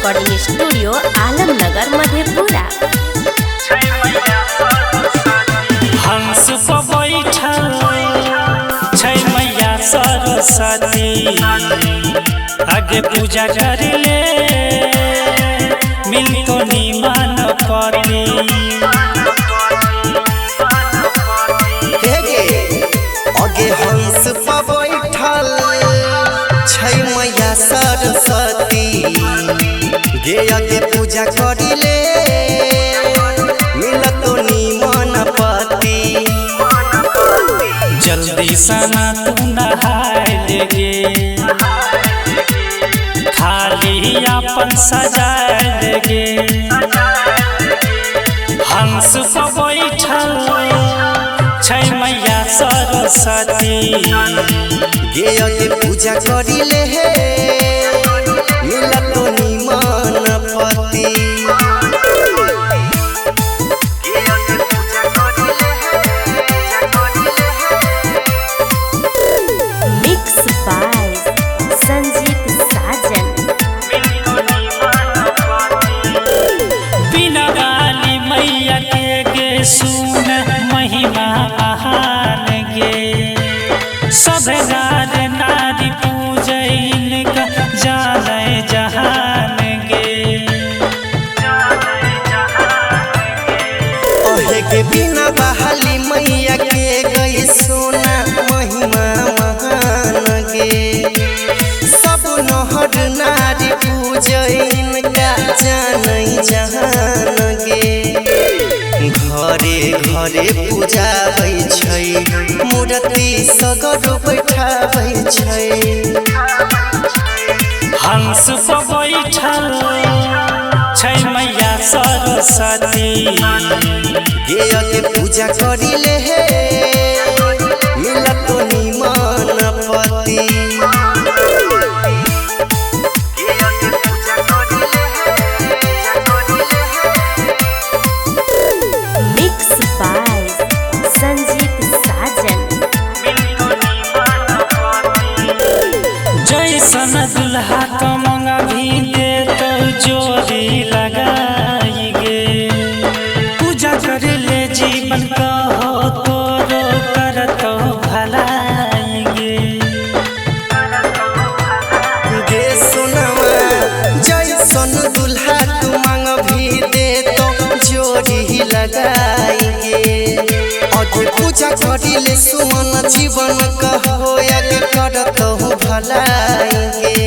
Recording studio Alamnagar Madhepura. हंस पर बैठल छै मैया सरस्वती, आगे पूजा कर ले मिलतो निमान पति। आगे हंस पर बैठल छै मैया सरस्वती, गे आगे पूजा करिले मिलतो निमन पति। जल्दी सना तू नहाय लेगे, थाली अपन सजाय लेगे। हंस पर बैठल छै मैया सरस्वती, गे आगे पूजा करिले मिलतो निमन पति। मिक्स बाय संजीत साजन। बिना गाली मैया के गे सुन महिमा महान गे। सब नार नारी पूजैन का जाने जहान गे। ओहे के बिना बहाली मैया के गई सोना महिमा महान गे। सब नहर नारी पूजैन का जाने जहान गे। घरे घरे पूजाबै छै, मूर्ति सगर बैठाबै छै। हंस पर बैठल छै मैया सरस्वती, गे आगे पूजा करिले मिलतो निमन पति। मिक्स बाय संजीत साजन। जैसन दुल्हा का मंगा भी दे तो जोड़ी लगाई गे। पूजा कर ले जीवन का हो तोरो कर तो भलाई गे। गे सोनवा जैसन दुल्हा तू मांग भी दे तो जोड़ी लगाएंगे। आगे पूजा करिले सुमन जीवन कहो आगे करत हो भलाएंगे।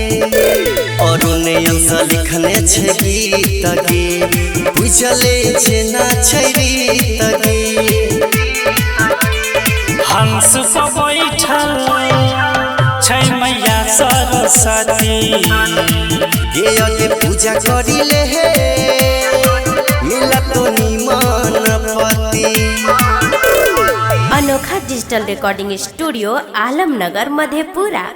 और अंश लिखने छे गीत गे, बुझले जे ना छै रीत गे। हंस पर बैठल छै मैया सरस्वती, गे आगे पूजा करिले मिलतो निमन पति। अनोखा digital recording studio Alamnagar Madhepura.